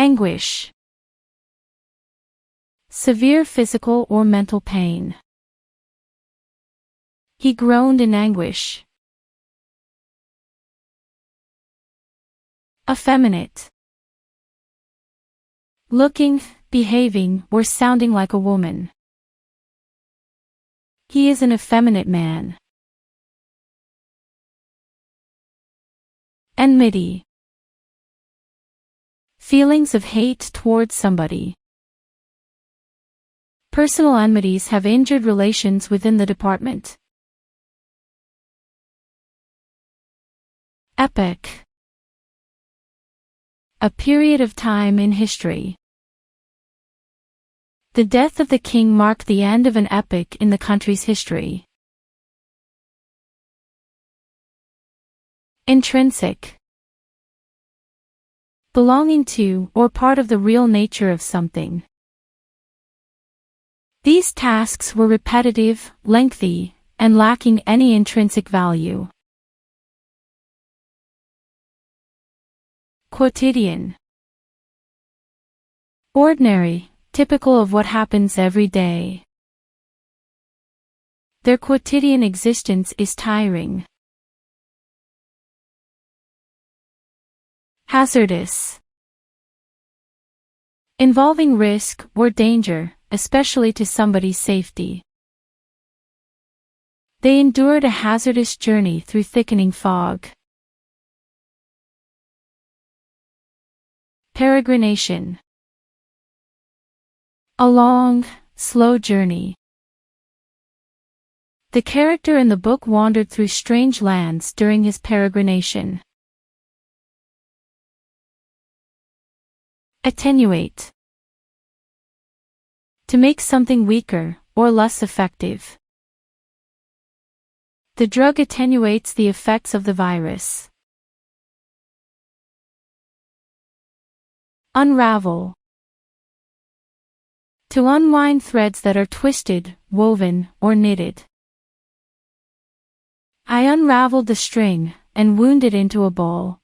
Anguish. Severe physical or mental pain. He groaned in anguish. Effeminate. Looking, behaving, or sounding like a woman. He is an effeminate man. Enmity. Feelings of hate towards somebody. Personal enmities have injured relations within the department. Epoch. A period of time in history. The death of the king marked the end of an epoch in the country's history. Intrinsic. Belonging to or part of the real nature of something. These tasks were repetitive, lengthy, and lacking any intrinsic value. Quotidian. Ordinary, typical of what happens every day. Their quotidian existence is tiring. Hazardous. Involving risk or danger, especially to somebody's safety. They endured a hazardous journey through thickening fog. Peregrination. A long, slow journey. The character in the book wandered through strange lands during his peregrination. Attenuate. To make something weaker, or less effective. The drug attenuates the effects of the virus. Unravel. To unwind threads that are twisted, woven, or knitted. I unraveled the string, and wound it into a ball.